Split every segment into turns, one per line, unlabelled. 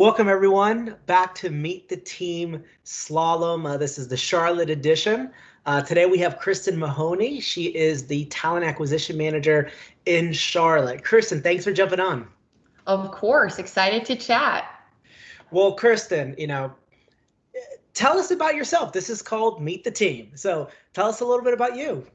Welcome everyone back to Meet the Team Slalom. This is the Charlotte edition. Today we have Kristen Mahoney. She is the Talent Acquisition Manager in Charlotte. Kristen, thanks for jumping on.
Of course, excited to chat.
Well, Kristen, tell us about yourself. This is called Meet the Team. So tell us a little bit about you.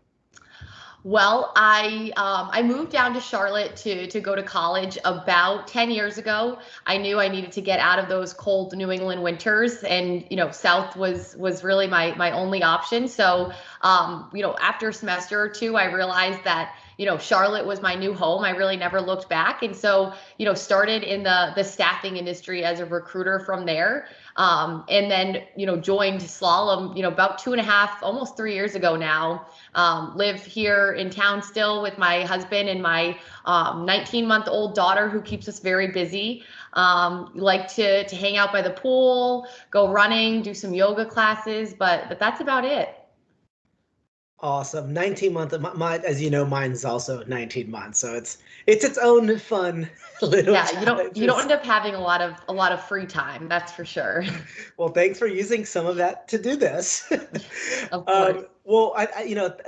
Well, I moved down to Charlotte to go to college about 10 years ago. I knew I needed to get out of those cold New England winters, and South was really my only option. So after a semester or two, I realized that Charlotte was my new home. I really never looked back, and so started in the staffing industry as a recruiter from there. And then, joined Slalom, about 2.5, almost 3 years ago now. Live here in town still with my husband and my 19-month-old daughter, who keeps us very busy. Like to hang out by the pool, go running, do some yoga classes, but that's about it.
Awesome. 19 months. As you know, mine's also 19 months. So it's its own fun little
Yeah, you don't end up having a lot of free time, that's for sure.
Well, thanks for using some of that to do this.
Of course.
Well,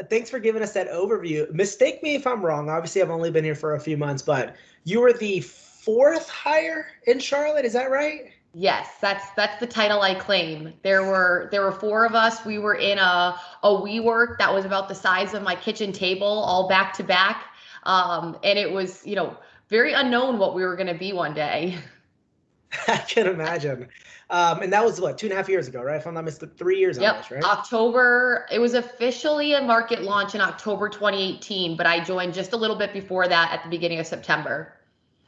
thanks for giving us that overview. Mistake me if I'm wrong. Obviously, I've only been here for a few months, but you were the fourth hire in Charlotte. Is that right?
Yes, that's the title I claim. There were four of us. We were in a WeWork that was about the size of my kitchen table, all back to back. And it was, very unknown what we were going to be one day.
I can imagine. And that was what, 2.5 years ago, right? If I'm not mistaken, 3 years
Yep.
almost, right?
October. It was officially a market launch in October 2018, but I joined just a little bit before that at the beginning of September.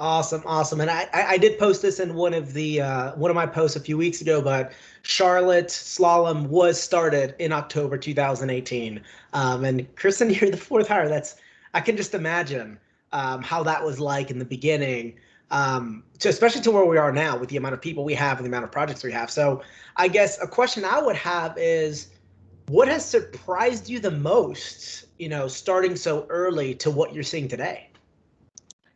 Awesome. And I did post this in one of my posts a few weeks ago, but Charlotte Slalom was started in October 2018. And Kristen, you're the fourth hire. I can just imagine how that was like in the beginning, especially to where we are now with the amount of people we have and the amount of projects we have. So I guess a question I would have is, what has surprised you the most, starting so early to what you're seeing today?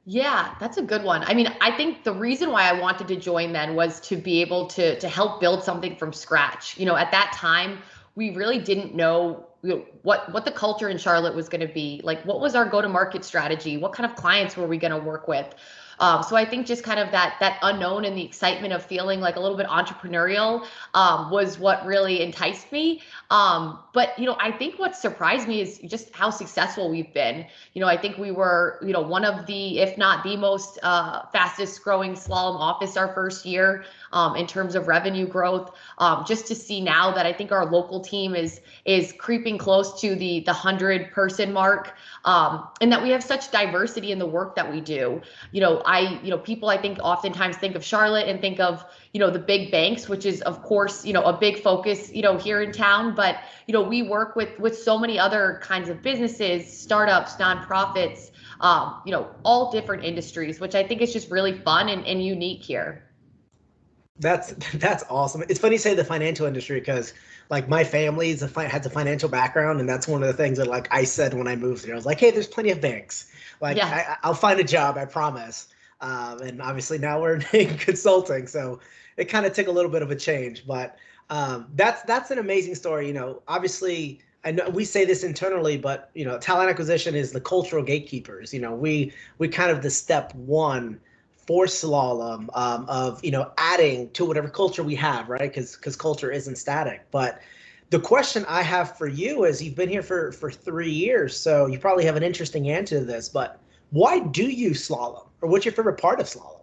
Yeah, that's a good one. I mean, I think the reason why I wanted to join then was to be able to help build something from scratch. At that time, we really didn't know, what the culture in Charlotte was going to be. Like, what was our go-to-market strategy? What kind of clients were we going to work with? So I think just kind of that unknown and the excitement of feeling like a little bit entrepreneurial was what really enticed me. But I think what surprised me is just how successful we've been. I think we were one of the, if not the most fastest growing slalom office our first year in terms of revenue growth. Just to see now that I think our local team is creeping close to the 100-person mark, and that we have such diversity in the work that we do. People I think oftentimes think of Charlotte and think of, the big banks, which is of course, a big focus, here in town. But, we work with so many other kinds of businesses, startups, nonprofits, all different industries, which I think is just really fun and unique here.
That's awesome. It's funny you say the financial industry because like my family has a financial background, and that's one of the things that like I said when I moved here. I was like, hey, there's plenty of banks. Like
Yeah.
I'll find a job, I promise. And obviously now we're in consulting, so it kind of took a little bit of a change. But that's an amazing story. Obviously I know we say this internally, but talent acquisition is the cultural gatekeepers. We kind of the step one for slalom of adding to whatever culture we have, right? Because culture isn't static. But the question I have for you is, you've been here for 3 years, so you probably have an interesting answer to this. But why do you slalom, or what's your favorite part of slalom?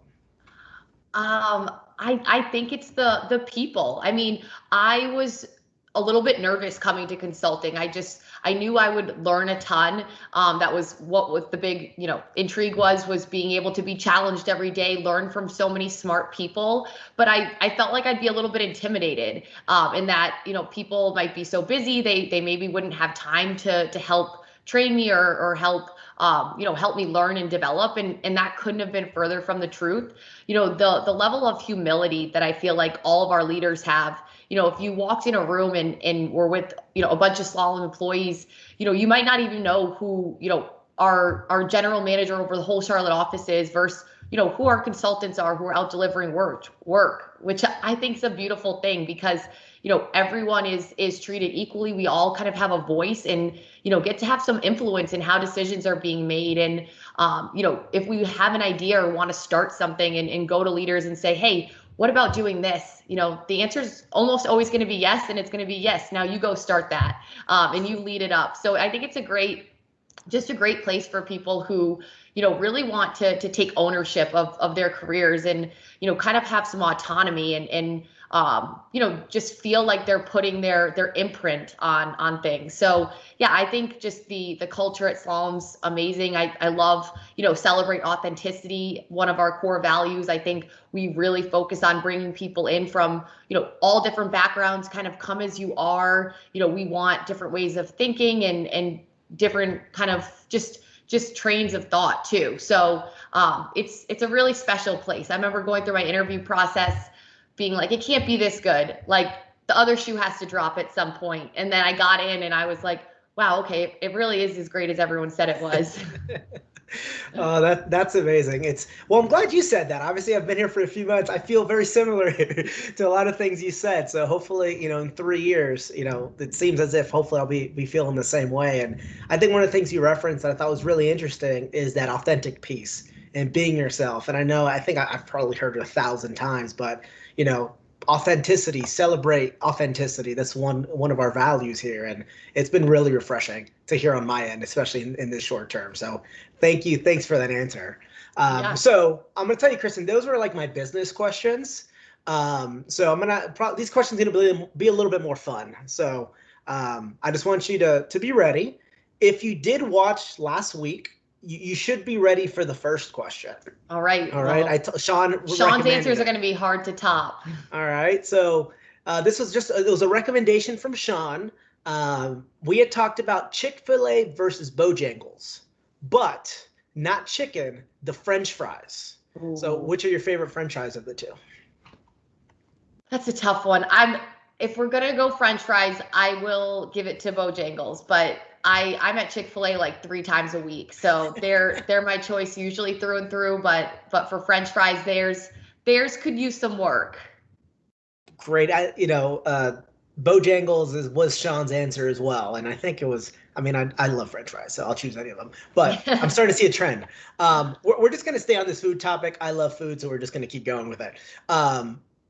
I think it's the people. I mean, I was a little bit nervous coming to consulting. I knew I would learn a ton. That was what the big, intrigue was being able to be challenged every day, learn from so many smart people. But I felt like I'd be a little bit intimidated, in that, people might be so busy, they maybe wouldn't have time to help train me or help help me learn and develop. And that couldn't have been further from the truth. The level of humility that I feel like all of our leaders have. If you walked in a room and were with, a bunch of slalom employees, you might not even know who, our general manager over the whole Charlotte office is versus who our consultants are, who are out delivering work, which I think is a beautiful thing because, everyone is treated equally. We all kind of have a voice and, get to have some influence in how decisions are being made. And, if we have an idea or want to start something and go to leaders and say, hey, what about doing this? The answer is almost always going to be yes. And it's going to be yes. Now you go start that and you lead it up. So I think it's just a great place for people who, really want to take ownership of their careers and, kind of have some autonomy and just feel like they're putting their imprint on things. So yeah, I think just the culture at Slalom's amazing. I love, celebrate authenticity, one of our core values. I think we really focus on bringing people in from, all different backgrounds, kind of come as you are. We want different ways of thinking and different kind of just trains of thought too. So it's a really special place. I remember going through my interview process being like, it can't be this good. Like the other shoe has to drop at some point. And then I got in and I was like, wow, okay, it really is as great as everyone said it was.
Oh, that's amazing. Well, I'm glad you said that. Obviously, I've been here for a few months. I feel very similar to a lot of things you said. So hopefully, in 3 years, it seems as if hopefully I'll be feeling the same way. And I think one of the things you referenced that I thought was really interesting is that authentic piece and being yourself. And I think I've probably heard it 1,000 times, but authenticity, celebrate authenticity. That's one of our values here. And it's been really refreshing to hear on my end, especially in this short term. So thank you. Thanks for that answer.
Yeah.
So I'm going to tell you, Kristen, those were like my business questions. So these questions are going to be a little bit more fun. So I just want you to be ready. If you did watch last week, you should be ready for the first question.
All right.
Well, Sean's
answers are going to be hard to top.
All right. So this was it was a recommendation from Sean. We had talked about Chick-fil-A versus Bojangles, but not chicken, the French fries. Ooh. So which are your favorite French fries of the two?
That's a tough one. If we're going to go French fries, I will give it to Bojangles, but I'm at Chick-fil-A like 3 times a week. So they're my choice usually through and through, but for French fries, theirs could use some work.
Great. Bojangles was Sean's answer as well. And I think it was, I love French fries, so I'll choose any of them, but I'm starting to see a trend. We're just going to stay on this food topic. I love food, so we're just going to keep going with it.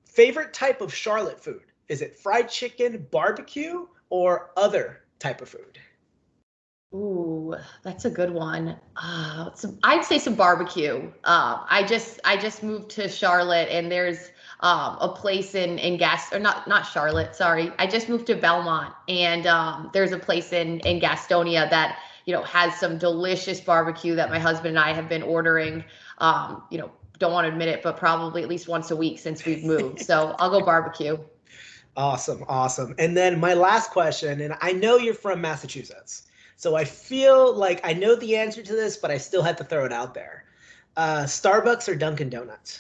Favorite type of Charlotte food? Is it fried chicken, barbecue, or other type of food?
Ooh, that's a good one. I'd say some barbecue. I just moved to Charlotte, and there's a place in not Charlotte. Sorry, I just moved to Belmont, and there's a place in Gastonia that has some delicious barbecue that my husband and I have been ordering. Don't want to admit it, but probably at least once a week since we've moved. So I'll go barbecue.
Awesome. And then my last question, and I know you're from Massachusetts, so I feel like I know the answer to this, but I still have to throw it out there. Starbucks or Dunkin' Donuts?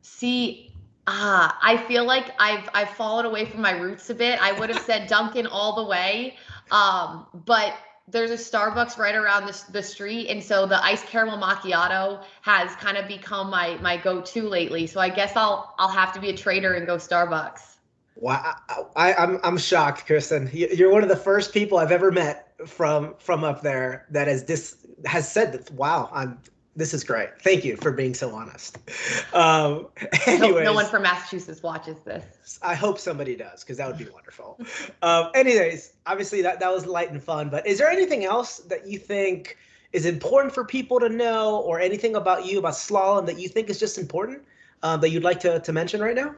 See, I feel like I've fallen away from my roots a bit. I would have said Dunkin' all the way, but there's a Starbucks right around the street, and so the iced caramel macchiato has kind of become my go-to lately. So I guess I'll have to be a traitor and go Starbucks.
Wow, I'm shocked, Kristen. You're one of the first people I've ever met from up there that has said that. Wow, this is great. Thank you for being so honest. Anyways,
no one from Massachusetts watches this.
I hope somebody does, because that would be wonderful. Anyways, obviously that was light and fun, but is there anything else that you think is important for people to know, or anything about you, about slalom, that you think is just important that you'd like to mention right now?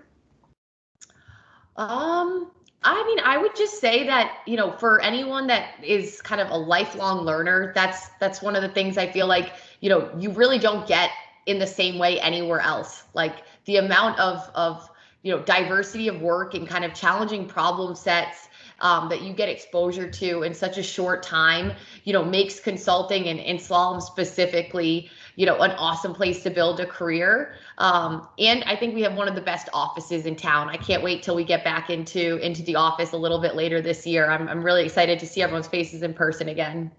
I would just say that, for anyone that is kind of a lifelong learner, that's one of the things I feel like, you really don't get in the same way anywhere else. Like the amount of diversity of work and kind of challenging problem sets that you get exposure to in such a short time, makes consulting and slalom specifically, an awesome place to build a career. And I think we have one of the best offices in town. I can't wait till we get back into the office a little bit later this year. I'm really excited to see everyone's faces in person again.